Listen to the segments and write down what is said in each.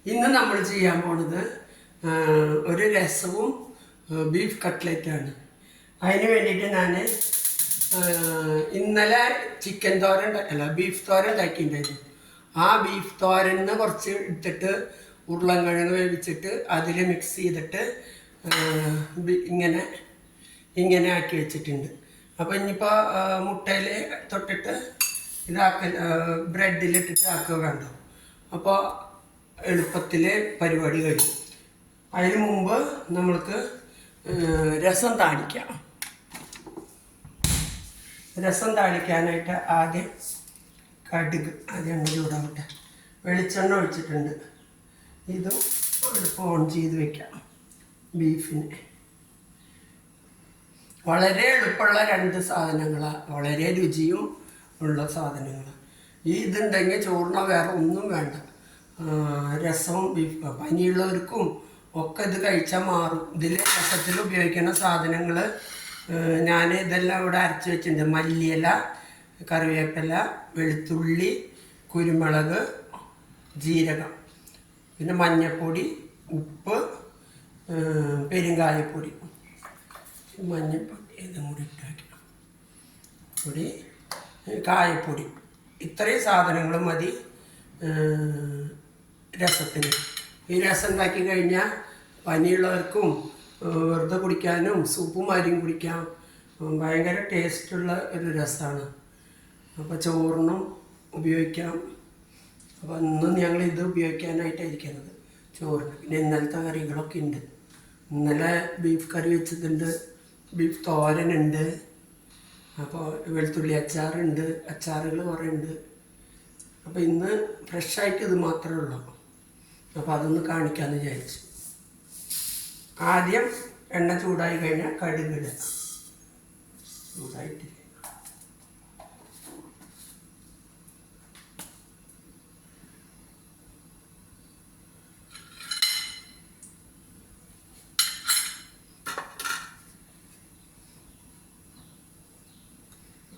ഇന്ന് നമ്മൾ ചെയ്യാൻ പോണത് ഒരു രസവും ബീഫ് കട്ട്ലറ്റാണ്. അതിന് വേണ്ടിയിട്ട് ഞാൻ ഇന്നലെ ചിക്കൻ തോരൻ അല്ല ബീഫ് തോരൻ ഉണ്ടാക്കിയിട്ടുണ്ടായിരുന്നു. ആ ബീഫ് തോരന് കുറച്ച് എടുത്തിട്ട് ഉരുളൻകിഴങ്ങ് വേവിച്ചിട്ട് അതിൽ മിക്സ് ചെയ്തിട്ട് ഇങ്ങനെ ഇങ്ങനെ ആക്കി വെച്ചിട്ടുണ്ട്. അപ്പോൾ ഇനിയിപ്പോൾ മുട്ടയിൽ തൊട്ടിട്ട് ഇതാക്കൽ ബ്രെഡിലിട്ടിട്ട് ആക്കുക വേണ്ട. അപ്പോൾ എളുപ്പത്തിൽ പരിപാടി കഴിയും. അതിന് മുമ്പ് നമ്മൾക്ക് രസം താളിക്കാം. രസം താളിക്കാനായിട്ട് ആദ്യം കടുക് എണ്ണ ചൂടാവട്ടെ. വെളിച്ചെണ്ണ ഒഴിച്ചിട്ടുണ്ട്. ഇതും അടുപ്പ് ഓൺ ചെയ്ത് വെക്കാം. ബീഫിന് വളരെ എളുപ്പമുള്ള രണ്ട് സാധനങ്ങളാണ്, വളരെ രുചിയും ഉള്ള സാധനങ്ങളാണ്. ഇതുണ്ടെങ്കിൽ ചോറിനോ വേറെ ഒന്നും വേണ്ട. രസവും ബീഫ് പനിയുള്ളവർക്കും ഒക്കെ ഇത് കഴിച്ചാൽ മാറും. ഇതിൽ രസത്തിൽ ഉപയോഗിക്കുന്ന സാധനങ്ങൾ ഞാൻ ഇതെല്ലാം ഇവിടെ അരച്ച് വെച്ചിട്ടുണ്ട്. മല്ലിയില, കറിവേപ്പില, വെളുത്തുള്ളി, കുരുമുളക്, ജീരകം, പിന്നെ മഞ്ഞൾപ്പൊടി, ഉപ്പ്, പെരുങ്കായപ്പൊടി, മഞ്ഞൾപ്പൊടി ഇതും കൂടി ഇട്ടാക്കി പൊടി, കായപ്പൊടി, ഇത്രയും സാധനങ്ങൾ മതി രസത്തിന്. ഈ രസം ഉണ്ടാക്കി കഴിഞ്ഞാൽ പനിയുള്ളവർക്കും വെറുതെ കുടിക്കാനും സൂപ്പും അരിയും കുടിക്കാം. ഭയങ്കര ടേസ്റ്റുള്ള ഒരു രസമാണ്. അപ്പോൾ ചോറിനും ഉപയോഗിക്കാം. അപ്പോൾ ഇന്നും ഞങ്ങൾ ഇത് ഉപയോഗിക്കാനായിട്ടായിരിക്കുന്നത് ചോറിന്. പിന്നെ ഇന്നലത്തെ കറികളൊക്കെ ഉണ്ട്. ഇന്നലെ ബീഫ് കറി വെച്ചതുണ്ട്, ബീഫ് തോരനുണ്ട്, അപ്പോൾ വെളുത്തുള്ളി അച്ചാറുണ്ട്, അച്ചാറുകൾ കുറേ ഉണ്ട്. അപ്പോൾ ഇന്ന് ഫ്രഷായിട്ട് ഇത് മാത്രമേ ഉള്ളൂ. അപ്പോൾ അതൊന്ന് കാണിക്കാമെന്ന് വിചാരിച്ചു. ആദ്യം എണ്ണ ചൂടായി കഴിഞ്ഞാൽ കടുകിടുക. ചൂടായിട്ടില്ല.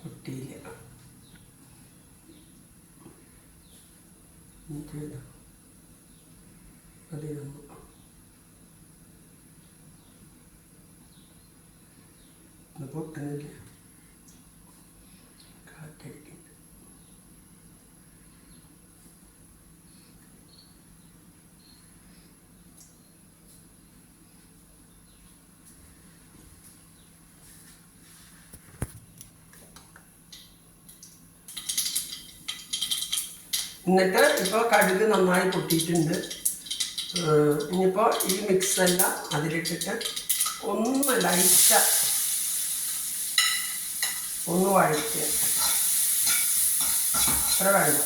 പൊട്ടിയില്ല. അത് പൊട്ടുന്നില്ല, കാറ്റടിക്കുന്നുണ്ട്. എന്നിട്ട് ഇപ്പോൾ കടുക് നന്നായി പൊട്ടിയിട്ടുണ്ട്. ഇനിയിപ്പോൾ ഈ മിക്സെല്ലാം അതിലിട്ടിട്ട് ഒന്ന് ലൈറ്റ് ഒന്ന് വഴറ്റുക. അത്ര വേണ്ട.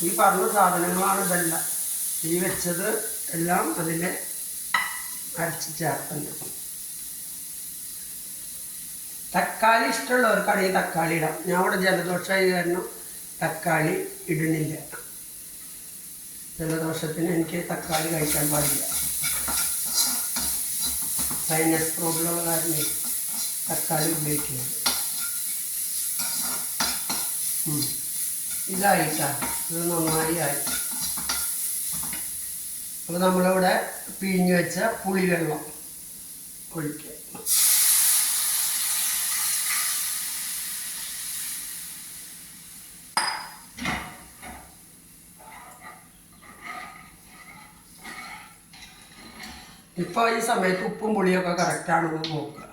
ഈ പറഞ്ഞ സാധനങ്ങളാണ് ഇതെല്ലാം. ഈ വെച്ചത് എല്ലാം അതിൽ അരച്ച് ചേർക്കുന്നുണ്ട്. തക്കാളി ഇഷ്ടമുള്ളവർക്കാണെങ്കിൽ തക്കാളി ഇടാം. ഞാൻ ഇവിടെ ജലദോഷമായി കാരണം തക്കാളി ഇടുന്നില്ല. ജലദോഷത്തിന് എനിക്ക് തക്കാളി കഴിക്കാൻ പാടില്ല. സൈനസ് പ്രോബ്ലം ഉള്ള കാരണം തക്കാളി ഉപയോഗിക്കുന്നത്. ഇതായിട്ടാണ് ഇത് നന്നായി ആയി. അപ്പോൾ നമ്മളിവിടെ പിഴിഞ്ഞ് വെച്ച പുളിവെള്ളം ഒഴിക്കുക. ഇപ്പോൾ ഈ സമയത്ത് ഉപ്പും പുളിയൊക്കെ കറക്റ്റാണെന്ന് നോക്കുക.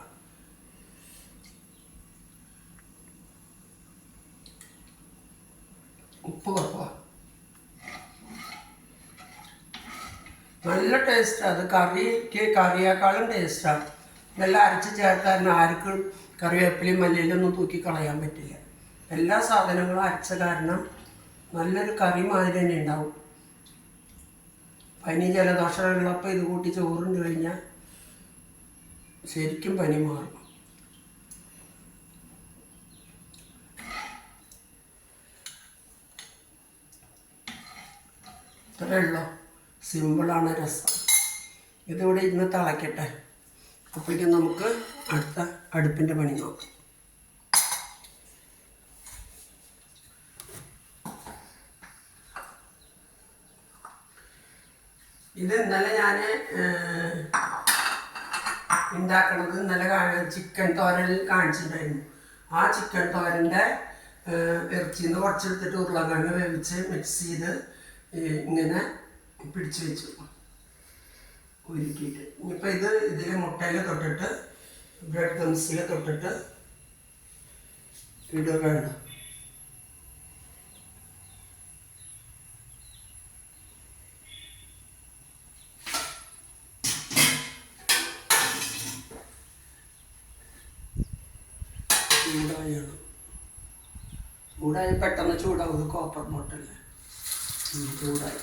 ഉപ്പ് കുറവാ. നല്ല ടേസ്റ്റാണ് അത്. കറിയേക്കാളും ടേസ്റ്റാണ്. ഇതെല്ലാം അരച്ച് ചേർക്കാൻ ആർക്കും കറിവേപ്പിലയും മല്ലിയിലൊന്നും തൂക്കി കളയാൻ പറ്റില്ല. എല്ലാ സാധനങ്ങളും അരച്ച കാരണം നല്ലൊരു കറി മാതിരി തന്നെ ഉണ്ടാവും. പനി ജലദോഷമുള്ളപ്പോൾ ഇത് കൂട്ടി ചോറുണ്ട് കഴിഞ്ഞാൽ ശരിക്കും പനി മാറും. ഇത്രയേ ഉള്ളൂ. സിമ്പിളാണ് രസം. ഇതിവിടെ ഇരുന്ന് തിളയ്ക്കട്ടെ. അപ്പോഴേക്കും നമുക്ക് അടുത്ത അടുപ്പിൻ്റെ പണി നോക്കാം. ഇത് ഇന്നലെ ഞാൻ ഉണ്ടാക്കണത് ഇന്നലെ ചിക്കൻ തോരൻ കാണിച്ചിട്ടുണ്ടായിരുന്നു. ആ ചിക്കൻ തോരൻ്റെ ഇറച്ചിയിൽ നിന്ന് കുറച്ചെടുത്തിട്ട് ഉരുളക്കിഴങ്ങ് വേവിച്ച് മിക്സ് ചെയ്ത് ഇങ്ങനെ പിടിച്ചു വെച്ചു ഉരുക്കിയിട്ട്. ഇനിയിപ്പോൾ ഇതിൽ മുട്ടയിൽ തൊട്ടിട്ട് ബ്രെഡ് ക്രംസിൽ തൊട്ടിട്ട് ഇടുക വേണം. ചൂടായി പെട്ടെന്ന് ചൂടാവും. കോപ്പർ ബോട്ടല്ലേ ചൂടായി.